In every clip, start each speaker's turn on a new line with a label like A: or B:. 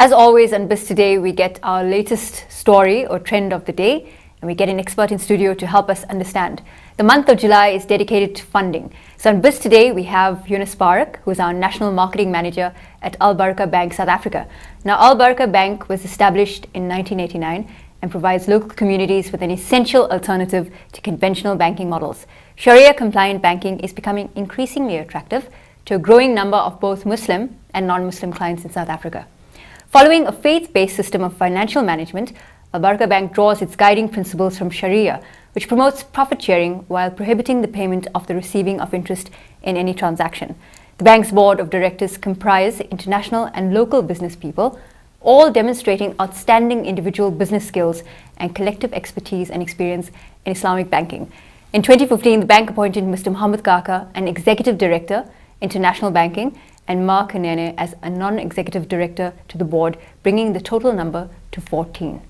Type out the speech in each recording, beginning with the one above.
A: As always on Biz Today, we get our latest story or trend of the day, and we get an expert in studio to help us understand. The month of July is dedicated to funding. So on Biz Today, we have Yunus Paruk, who is our National Marketing Manager at Al Baraka Bank, South Africa. Now, Al Baraka Bank was established in 1989 and provides local communities with an essential alternative to conventional banking models. Sharia-compliant banking is becoming increasingly attractive to a growing number of both Muslim and non-Muslim clients in South Africa. Following a faith-based system of financial management, Al Baraka Bank draws its guiding principles from Sharia, which promotes profit sharing while prohibiting the payment of the receiving of interest in any transaction. The bank's board of directors comprise international and local business people, all demonstrating outstanding individual business skills and collective expertise and experience in Islamic banking. In 2015, the bank appointed Mr. Muhammad Kaka an executive director, international banking, and Mark Kanene as a non-executive director to the board, bringing the total number to 14.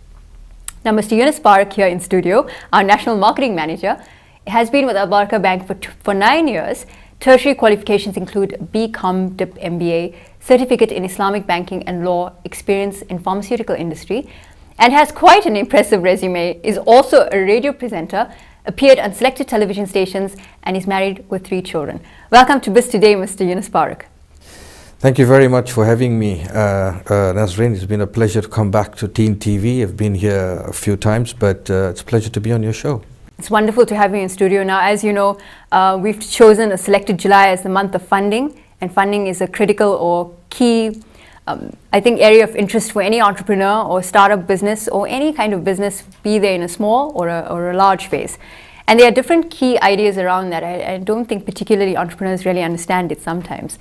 A: Now, Mr. Yunus Paruk here in studio, our national marketing manager, has been with Al Baraka Bank for 9 years. Tertiary qualifications include BCom DIP MBA, certificate in Islamic banking and law, experience in pharmaceutical industry, and has quite an impressive resume, is also a radio presenter, appeared on selected television stations, and is married with 3 children. Welcome to Biz Today, Mr. Yunus Paruk.
B: Thank you very much for having me, Nazareen. It's been a pleasure to come back to Deen TV. I've been here a few times, but it's a pleasure to be on your show.
A: It's wonderful to have you in studio. Now, as you know, we've chosen a selected July as the month of funding, and funding is a critical or key, I think, area of interest for any entrepreneur or startup business or any kind of business, be they in a small or a large phase. And there are different key ideas around that. I don't think particularly entrepreneurs really understand it sometimes.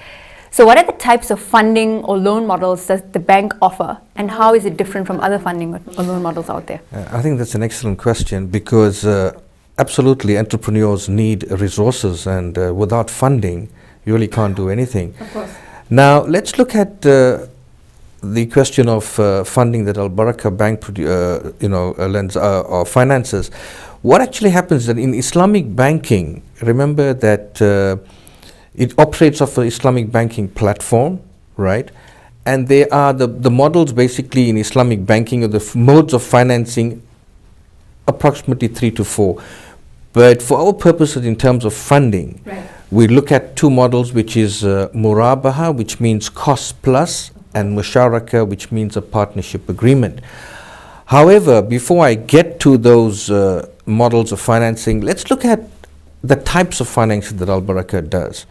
A: So what are the types of funding or loan models that the bank offer, and how is it different from other funding or loan models out there?
B: I think that's an excellent question, because absolutely entrepreneurs need resources, and without funding you really can't do anything.
A: Of course.
B: Now let's look at the question of funding that Al Baraka Bank lends or finances. What actually happens that in Islamic banking, remember that it operates off an Islamic banking platform, right? And they are the models basically in Islamic banking, or the modes of financing, approximately 3 to 4. But for our purposes in terms of funding,
A: right,
B: we look at 2 models, which is Murabaha, which means cost plus, and Musharaka, which means a partnership agreement. However, before I get to those models of financing, let's look at the types of financing that Al Baraka does.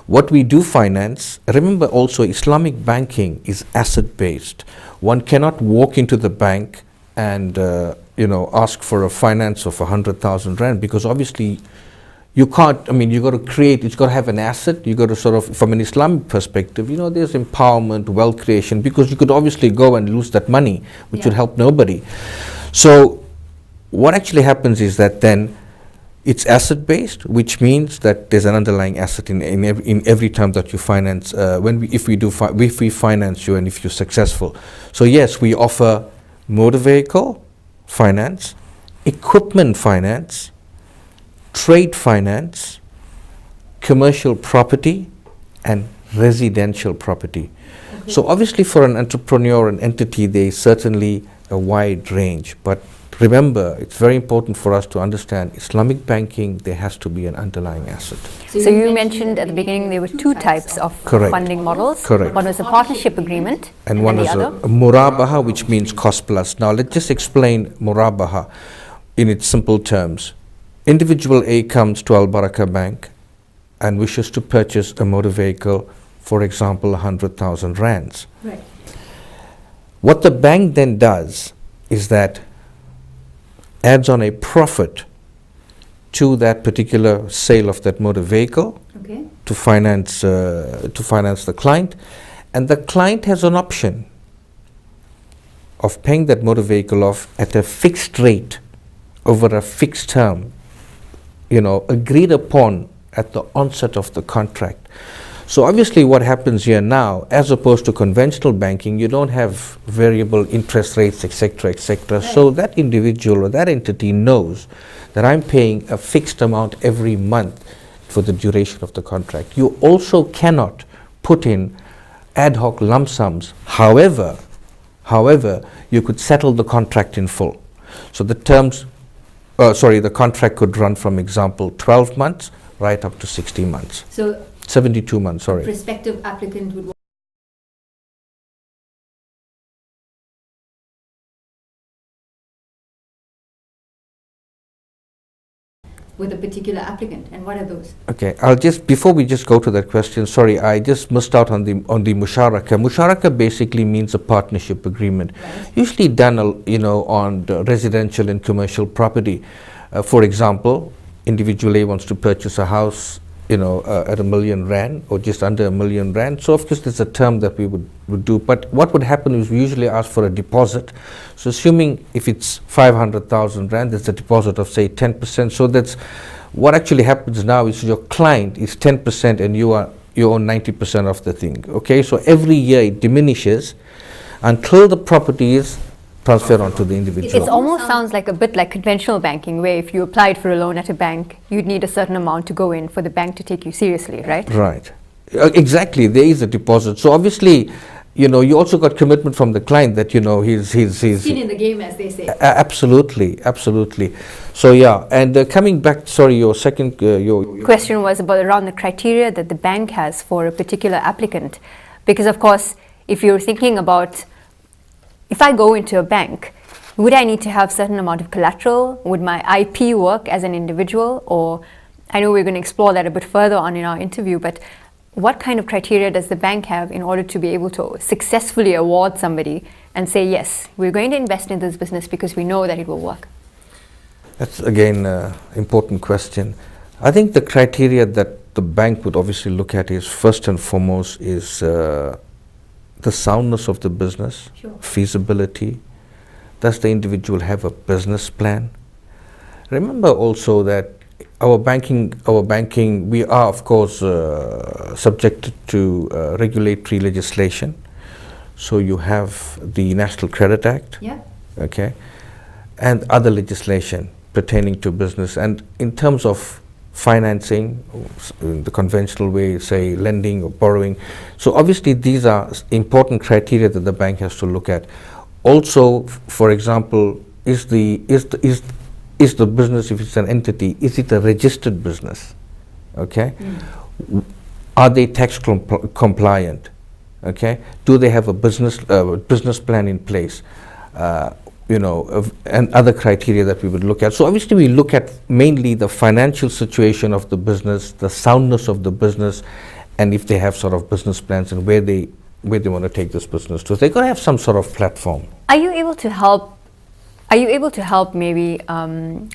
B: What we do finance, remember also Islamic banking is asset based. One cannot walk into the bank and ask for a finance of 100,000 rand, because obviously you can't. I mean, you got to create. It's got to have an asset. You got to sort of, from an Islamic perspective, there's empowerment, wealth creation, because you could obviously go and lose that money, which would help nobody. So what actually happens is that then it's asset based, which means that there's an underlying asset in every time that you finance. If we finance you and if you're successful. So yes, we offer motor vehicle finance, equipment finance, trade finance, commercial property, and residential property. Okay. So obviously for an entrepreneur, an entity, there is certainly a wide range, but remember, it's very important for us to understand Islamic banking, there has to be an underlying asset.
A: So you mentioned at the beginning there were 2 types of
B: Correct.
A: funding models.
B: Correct.
A: One was a partnership agreement,
B: and one is a Murabaha, which means cost plus. Now let's just explain Murabaha in its simple terms. Individual A comes to Al Baraka Bank and wishes to purchase a motor vehicle, for example, 100,000 rands.
A: Right.
B: What the bank then does is that adds on a profit to that particular sale of that motor vehicle,
A: okay,
B: to finance the client, and the client has an option of paying that motor vehicle off at a fixed rate over a fixed term, agreed upon at the onset of the contract. So obviously what happens here now, as opposed to conventional banking, you don't have variable interest rates, etc., etc. Right. So that individual or that entity knows that I'm paying a fixed amount every month for the duration of the contract. You also cannot put in ad hoc lump sums. However, However, you could settle the contract in full. So the the contract could run from example 12 months right up to 60 months.
A: So
B: 72 months, sorry.
A: prospective applicant would with a particular applicant, and what are those?
B: Okay, before we just go to that question, sorry, I just missed out on the musharaka. Musharaka basically means a partnership agreement,
A: Right.
B: usually done, on the residential and commercial property. For example, individual A wants to purchase a house, at R1 million or just under R1 million. So of course there's a term that we would do, but what would happen is we usually ask for a deposit. So assuming if it's 500,000 Rand, there's a deposit of say 10%. So that's what actually happens now is your client is 10% and you own 90% of the thing. Okay, so every year it diminishes until the property is transferred onto the individual.
A: It almost sounds like a bit like conventional banking, where if you applied for a loan at a bank, you'd need a certain amount to go in for the bank to take you seriously, right?
B: Right. Exactly. There is a deposit. So obviously, you also got commitment from the client that he's
A: Skin in the game, as they say.
B: Absolutely. So yeah, and coming back, sorry, your second your
A: Question was about around the criteria that the bank has for a particular applicant, because of course, if you're thinking about, if I go into a bank, would I need to have certain amount of collateral? Would my IP work as an individual? Or I know we're going to explore that a bit further on in our interview, but what kind of criteria does the bank have in order to be able to successfully award somebody and say, yes, we're going to invest in this business because we know that it will work?
B: That's again an important question. I think the criteria that the bank would obviously look at is first and foremost is the soundness of the business,
A: Sure.
B: feasibility. Does the individual have a business plan? Remember also that our banking, we are of course subjected to regulatory legislation. So you have the National Credit Act,
A: Yeah.
B: okay, and other legislation pertaining to business. And in terms of financing, in the conventional way, say lending or borrowing. So obviously these are important criteria that the bank has to look at. Also, for example, is the business, if it's an entity, is it a registered business? Okay. Are they tax compliant? Okay. Do they have a business plan in place? And other criteria that we would look at. So obviously we look at mainly the financial situation of the business, the soundness of the business, and if they have sort of business plans and where they want to take this business to. They're going to have some sort of platform.
A: Are you able to help maybe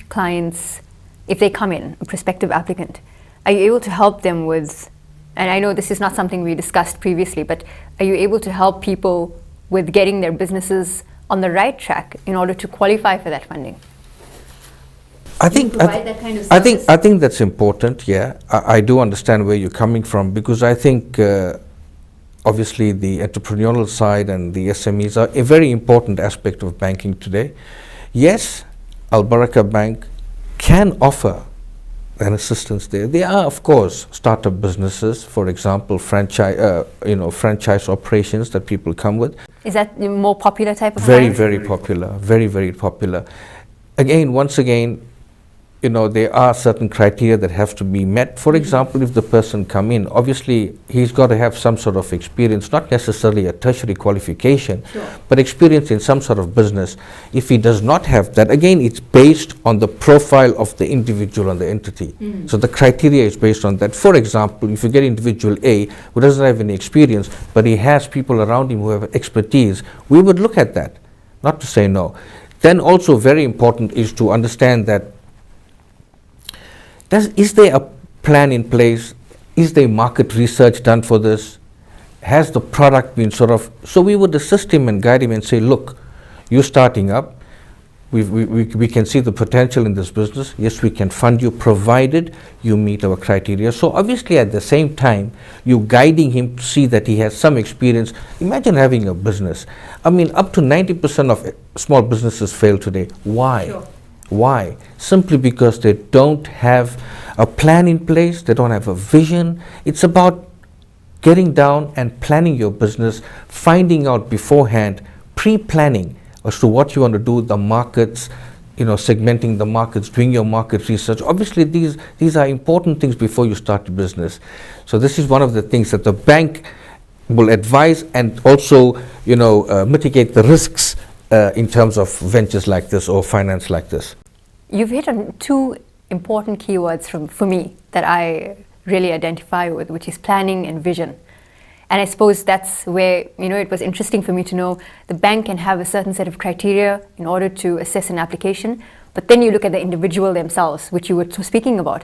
A: clients, if they come in, a prospective applicant, are you able to help them with, and I know this is not something we discussed previously, but are you able to help people with getting their businesses on the right track in order to qualify for that funding?
B: I think
A: that kind of service?
B: I think that's important. Yeah, I do understand where you're coming from, because I think obviously the entrepreneurial side and the SMEs are a very important aspect of banking today. Yes, Al Baraka Bank can offer an assistance there. There are, of course, startup businesses, for example, franchise operations that people come with.
A: Is that the more popular type of
B: Very,
A: clients?
B: very popular. Very, very popular. Once again, there are certain criteria that have to be met. For example, if the person come in, obviously he's got to have some sort of experience, not necessarily a tertiary qualification,
A: Sure.
B: but experience in some sort of business. If he does not have that, again, it's based on the profile of the individual and the entity. So the criteria is based on that. For example, if you get individual A who doesn't have any experience, but he has people around him who have expertise, we would look at that, not to say no. Then also very important is to understand that is there a plan in place? Is there market research done for this? Has the product been so we would assist him and guide him and say, look, you're starting up. We can see the potential in this business. Yes, we can fund you provided you meet our criteria. So obviously at the same time, you're guiding him to see that he has some experience. Imagine having a business. I mean, up to 90% of small businesses fail today. Why?
A: Sure.
B: Why? Simply because they don't have a plan in place, they don't have a vision. It's about getting down and planning your business, finding out beforehand pre-planning as to what you want to do, the markets, segmenting the markets, doing your market research. Obviously, these are important things before you start your business. So this is one of the things that the bank will advise and also, mitigate the risks in terms of ventures like this or finance like this.
A: You've hit on two important keywords for me that I really identify with, which is planning and vision. And I suppose that's where, it was interesting for me to know the bank can have a certain set of criteria in order to assess an application, but then you look at the individual themselves, which you were speaking about.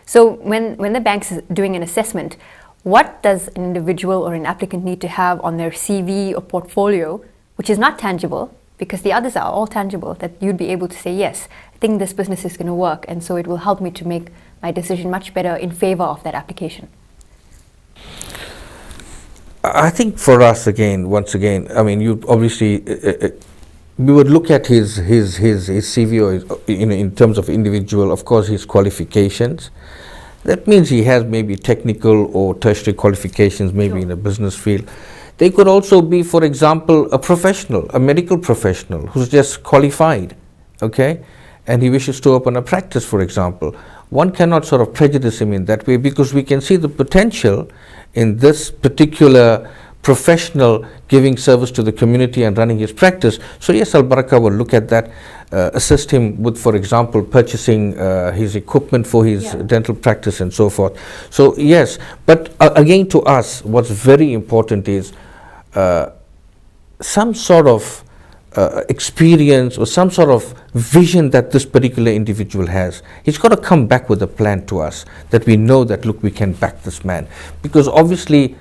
A: So when the bank is doing an assessment, what does an individual or an applicant need to have on their CV or portfolio, which is not tangible, because the others are all tangible, that you'd be able to say, yes, I think this business is going to work, and so it will help me to make my decision much better in favor of that application?
B: I think for us, once again, I mean, you obviously, we would look at his CV or in terms of individual, of course, his qualifications. That means he has maybe technical or tertiary qualifications, maybe in a business field. They could also be, for example, a professional, a medical professional who's just qualified, okay? And he wishes to open a practice, for example. One cannot sort of prejudice him in that way, because we can see the potential in this particular professional giving service to the community and running his practice. So yes, Al Barakah will look at that, assist him with, for example, purchasing his equipment for his dental practice and so forth. So yes, but again, to us, what's very important is some sort of experience or some sort of vision that this particular individual has. He's got to come back with a plan to us that we know that, look, we can back this man. Because obviously,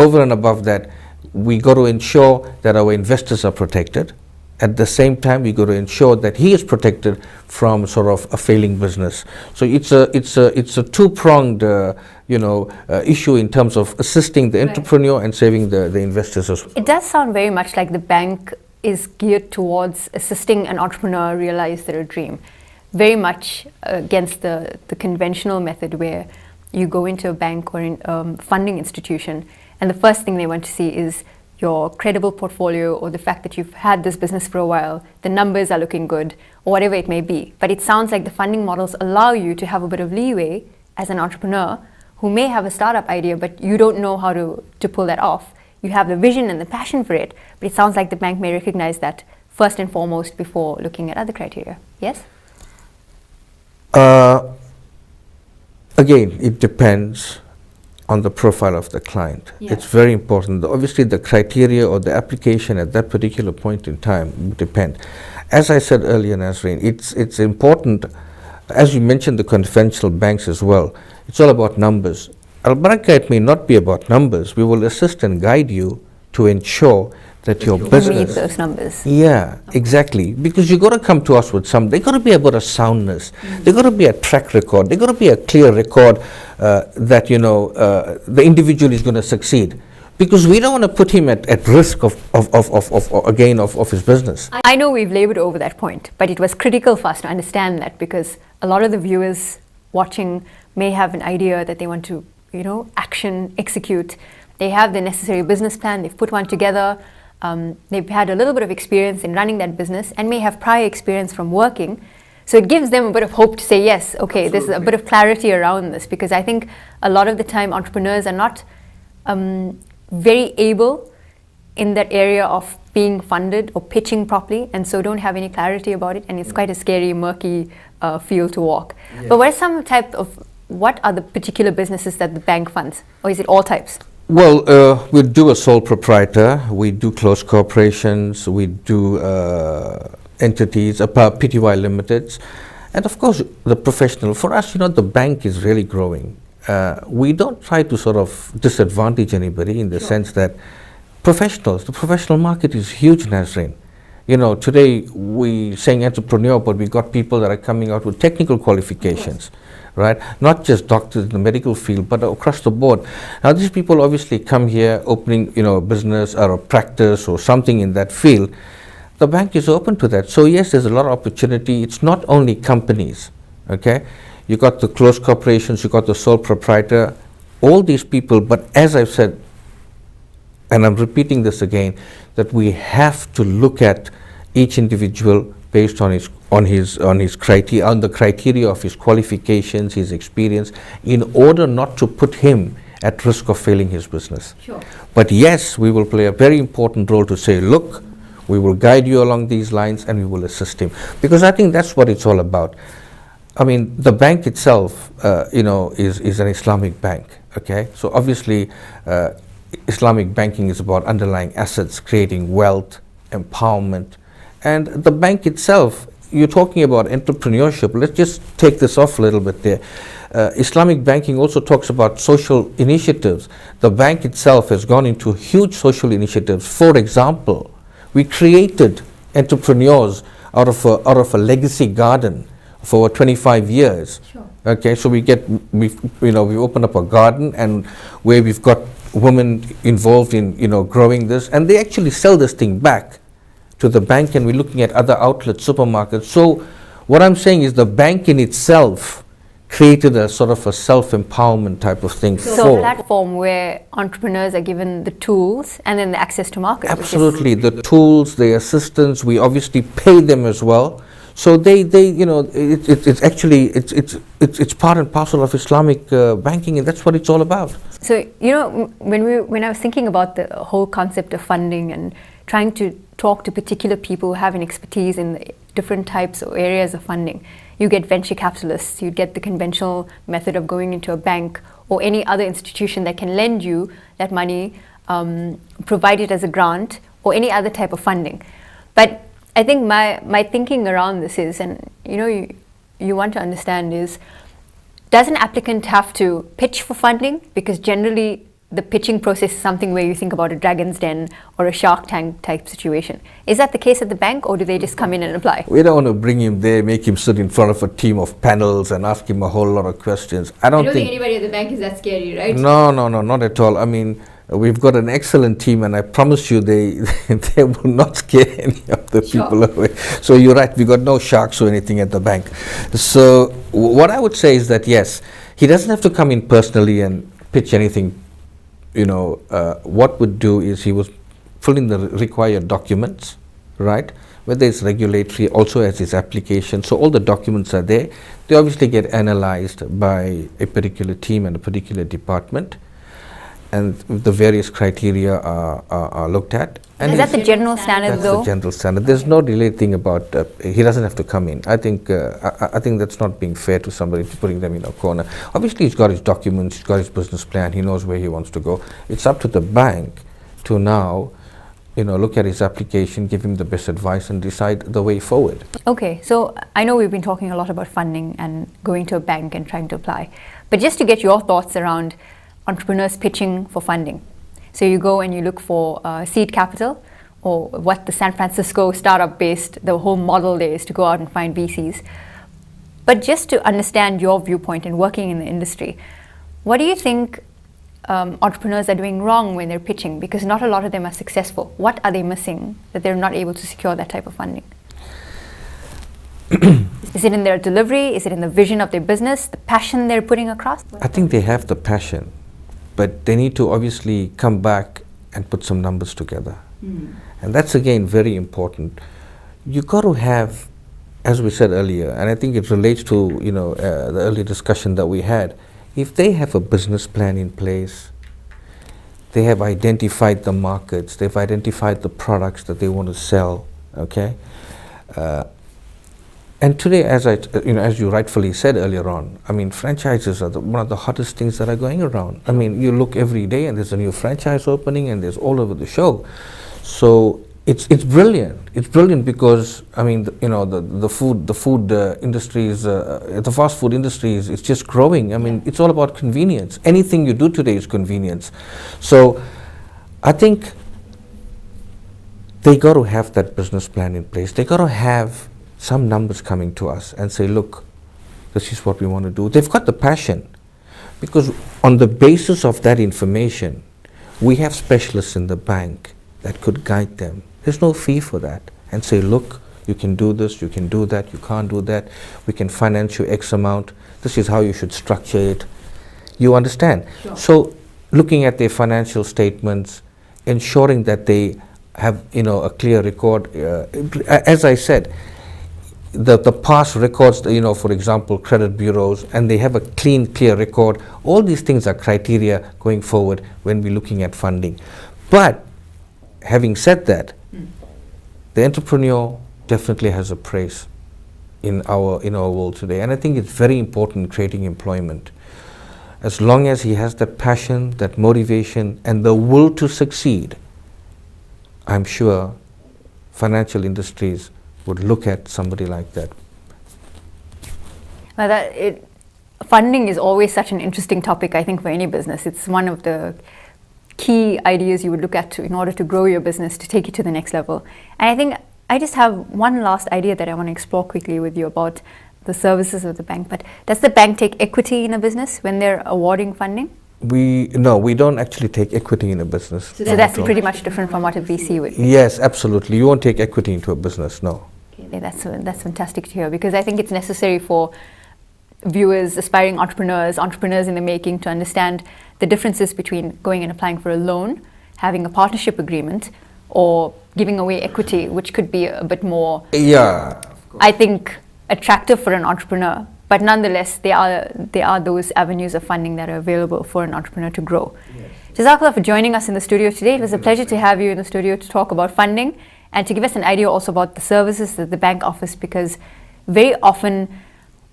B: over and above that, we got to ensure that our investors are protected. At the same time, we got to ensure that he is protected from sort of a failing business. So it's a two-pronged issue in terms of assisting the entrepreneur and saving the investors as well.
A: It does sound very much like the bank is geared towards assisting an entrepreneur realize their dream, very much against the conventional method where you go into a bank or in funding institution and the first thing they want to see is your credible portfolio or the fact that you've had this business for a while, the numbers are looking good, or whatever it may be. But it sounds like the funding models allow you to have a bit of leeway as an entrepreneur who may have a startup idea, but you don't know how to pull that off. You have the vision and the passion for it, but it sounds like the bank may recognize that first and foremost before looking at other criteria. Yes?
B: Again, it depends on the profile of the client.
A: Yeah.
B: It's very important. Obviously, the criteria or the application at that particular point in time would depend. As I said earlier, Nazareen, it's important, as you mentioned the conventional banks as well, it's all about numbers. Al Barakah, it may not be about numbers. We will assist and guide you to ensure that your business
A: meet those numbers.
B: Yeah, exactly. Because you got to come to us with they got to be about a soundness. They got to be a track record. They got to be a clear record that the individual is going to succeed. Because we don't want to put him at risk of his business.
A: I know we've labored over that point, but it was critical for us to understand that, because a lot of the viewers watching may have an idea that they want to, action, execute. They have the necessary business plan, they've put one together, they've had a little bit of experience in running that business and may have prior experience from working. So it gives them a bit of hope to say, yes, okay, there's a bit of clarity around this, because I think a lot of the time entrepreneurs are not very able in that area of being funded or pitching properly, and so don't have any clarity about it, and it's quite a scary, murky field to walk. Yeah. But what are the particular businesses that the bank funds, or is it all types?
B: Well, we do a sole proprietor, we do closed corporations, we do entities, PTY limiteds, and of course the professional. For us, the bank is really growing. We don't try to sort of disadvantage anybody in the sense that the professional market is huge, Nazareen. Today we saying entrepreneur, but we got people that are coming out with technical qualifications, right? Not just doctors in the medical field, but across the board. Now these people obviously come here opening, a business or a practice or something in that field. The bank is open to that. So yes, there's a lot of opportunity. It's not only companies, okay? You got the closed corporations, you got the sole proprietor, all these people, but as I've said, and I'm repeating this again, that we have to look at each individual based on his criteria, on the criteria of his qualifications, his experience, in order not to put him at risk of failing his business.
A: Sure.
B: But yes, we will play a very important role to say, look, we will guide you along these lines and we will assist him. Because I think that's what it's all about. I mean, the bank itself, is an Islamic bank, okay? So obviously, Islamic banking is about underlying assets, creating wealth, empowerment. And the bank itself, you're talking about entrepreneurship. Let's just take this off a little bit there. Islamic banking also talks about social initiatives. The bank itself has gone into huge social initiatives. For example, we created entrepreneurs out of a legacy garden for 25 years.
A: Sure.
B: Okay, so we open up a garden and where we've got women involved in growing this, and they actually sell this thing back to the bank, and we're looking at other outlets, supermarkets. So what I'm saying is the bank in itself created a sort of a self-empowerment type of thing.
A: So a platform where entrepreneurs are given the tools and then the access to market.
B: Absolutely, the tools, the assistance, we obviously pay them as well. So it's actually it's part and parcel of Islamic banking, and that's what it's all about.
A: So when I was thinking about the whole concept of funding and trying to talk to particular people who have an expertise in the different types or areas of funding, you get venture capitalists, you get the conventional method of going into a bank or any other institution that can lend you that money, provide it as a grant or any other type of funding. But I think my thinking around this is, and you want to understand is, does an applicant have to pitch for funding? Because generally the pitching process is something where you think about a Dragon's Den or a Shark Tank type situation. Is that the case at the bank, or do they just come in and apply?
B: We don't want to bring him there, make him sit in front of a team of panels and ask him a whole lot of questions. I don't think
A: anybody at the bank is that scary, right?
B: No, not at all. I mean, we've got an excellent team, and I promise you they will not scare any of the people away. So you're right, we got no sharks or anything at the bank. So what I would say is that yes, he doesn't have to come in personally and pitch anything. What would do is he was fill in the required documents, right? Whether it's regulatory, also as his application. So all the documents are there. They obviously get analyzed by a particular team and a particular department, and the various criteria are looked at. And
A: is that the general standard,
B: that's
A: though?
B: That's the general standard. There's no related thing about he doesn't have to come in. I think that's not being fair to somebody, putting them in a corner. Obviously, he's got his documents, he's got his business plan, he knows where he wants to go. It's up to the bank to now, look at his application, give him the best advice, and decide the way forward.
A: Okay, so I know we've been talking a lot about funding and going to a bank and trying to apply, but just to get your thoughts around entrepreneurs pitching for funding. So you go and you look for seed capital, or what the San Francisco startup based, the whole model there is to go out and find VCs. But just to understand your viewpoint and working in the industry, what do you think entrepreneurs are doing wrong when they're pitching? Because not a lot of them are successful. What are they missing that they're not able to secure that type of funding? Is it in their delivery? Is it in the vision of their business, the passion they're putting across?
B: I think they have the passion, but they need to obviously come back and put some numbers together. And that's again very important. You got to have, as we said earlier, and I think it relates to the earlier discussion that we had, if they have a business plan in place, they have identified the markets, they've identified the products that they want to sell, okay? And today, as you rightfully said earlier on, I mean, franchises are one of the hottest things that are going around. I mean, you look every day and there's a new franchise opening and there's all over the show. So it's brilliant. It's brilliant because, I mean, the food industry is, the fast food industry is it's just growing. I mean, it's all about convenience. Anything you do today is convenience. So I think they got to have that business plan in place. They got to have some numbers coming to us and say, look, this is what we want to do. They've got the passion, because on the basis of that information, we have specialists in the bank that could guide them. There's no fee for that, and say, look, you can do this, you can do that, you can't do that, we can finance you X amount, this is how you should structure it. You understand?
A: Sure.
B: So looking at their financial statements, ensuring that they have, a clear record. As I said, the past records, for example, credit bureaus, and they have a clear record. All these things are criteria going forward when we're looking at funding. But having said that, the entrepreneur definitely has a place in our world today, and I think it's very important in creating employment. As long as he has that passion, that motivation, and the will to succeed, I'm sure financial industries would look at somebody like that.
A: Well, funding is always such an interesting topic, I think, for any business. It's one of the key ideas you would look at in order to grow your business, to take it to the next level. And I think I just have one last idea that I want to explore quickly with you about the services of the bank. But does the bank take equity in a business when they're awarding funding?
B: No, we don't actually take equity in a business.
A: So that's pretty much different from what a VC would do.
B: Yes, absolutely. You won't take equity into a business, no.
A: Okay, that's fantastic to hear, because I think it's necessary for viewers, aspiring entrepreneurs in the making, to understand the differences between going and applying for a loan, having a partnership agreement, or giving away equity, which could be a bit more, I think, attractive for an entrepreneur. But nonetheless, there are those avenues of funding that are available for an entrepreneur to grow. Yes. Jazakallah for joining us in the studio today. It was a pleasure to have you in the studio to talk about funding and to give us an idea also about the services that the bank offers, because very often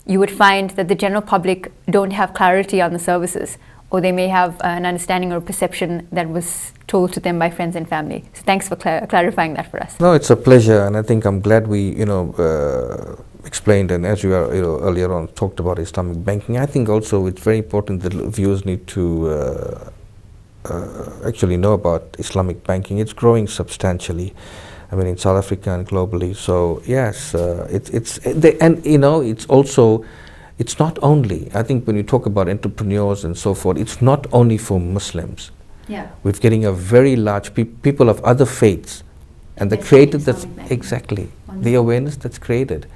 A: you would find that the general public don't have clarity on the services, or they may have an understanding or perception that was told to them by friends and family. So thanks for clarifying that for us.
B: No, it's a pleasure, and I think I'm glad we, explained, and as you are, earlier on talked about Islamic banking. I think also it's very important that viewers need to actually know about Islamic banking. It's growing substantially. I mean, in South Africa and globally. So yes, it's not only, I think when you talk about entrepreneurs and so forth, it's not only for Muslims.
A: Yeah.
B: We're getting a very large people of other faiths, and the created that's exactly the awareness that's created,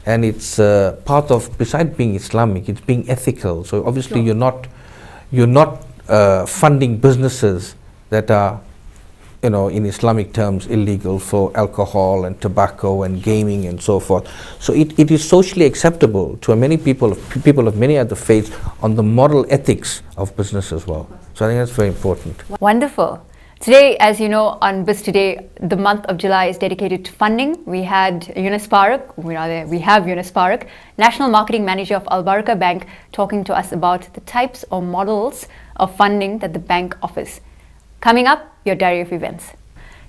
B: and it's part of, besides being Islamic, it's being ethical. So obviously you're not funding businesses that are, in Islamic terms, illegal, for alcohol and tobacco and gaming and so forth. So it is socially acceptable to many people of many other faiths on the moral ethics of business as well. So I think that's very important.
A: Wonderful. Today, as you know, on Biz Today, the month of July is dedicated to funding. We had Yunus Paruk, we have Yunus Paruk, National Marketing Manager of Al Barakah Bank, talking to us about the types or models of funding that the bank offers. Coming up, your diary of events.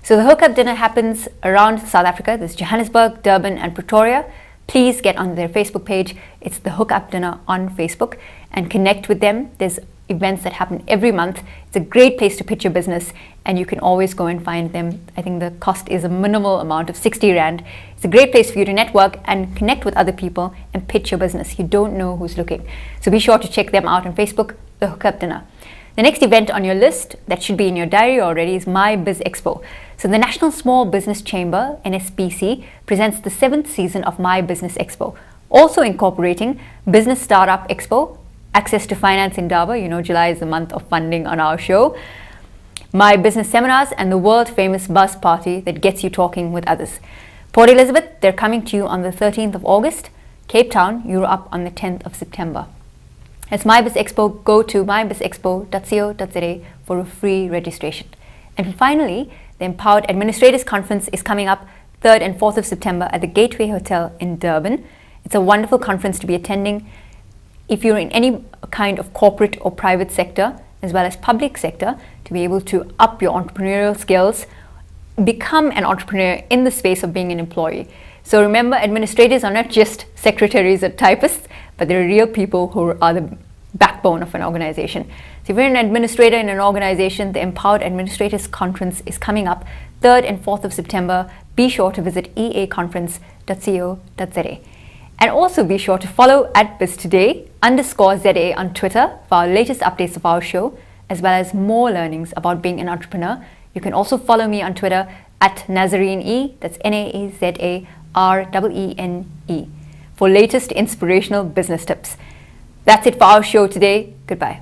A: So the hookup dinner happens around South Africa. There's Johannesburg, Durban and Pretoria. Please get on their Facebook page. It's the hookup dinner on Facebook, and connect with them. There's events that happen every month. It's a great place to pitch your business, and you can always go and find them. I think the cost is a minimal amount of 60 Rand. It's a great place for you to network and connect with other people and pitch your business. You don't know who's looking. So be sure to check them out on Facebook, the hookup dinner. The next event on your list that should be in your diary already is My Biz Expo. So the National Small Business Chamber, NSBC, presents the 7th season of My Business Expo, also incorporating Business Startup Expo, access to finance in Daba. July is the month of funding on our show. My Business Seminars, and the world famous Buzz Party that gets you talking with others. Port Elizabeth, they're coming to you on the 13th of August. Cape Town, you're up on the 10th of September. As My Biz Expo, go to mybizexpo.co.za for a free registration. And finally, the Empowered Administrators Conference is coming up 3rd and 4th of September at the Gateway Hotel in Durban. It's a wonderful conference to be attending. If you're in any kind of corporate or private sector, as well as public sector, to be able to up your entrepreneurial skills, become an entrepreneur in the space of being an employee. So remember, administrators are not just secretaries or typists, but they're real people who are the backbone of an organization. So if you're an administrator in an organization, the Empowered Administrators Conference is coming up 3rd and 4th of September. Be sure to visit eaconference.co.za. And also be sure to follow at BizToday_ZA on Twitter for our latest updates of our show, as well as more learnings about being an entrepreneur. You can also follow me on Twitter at Nazareen E, that's NAZAREENE, for latest inspirational business tips. That's it for our show today. Goodbye.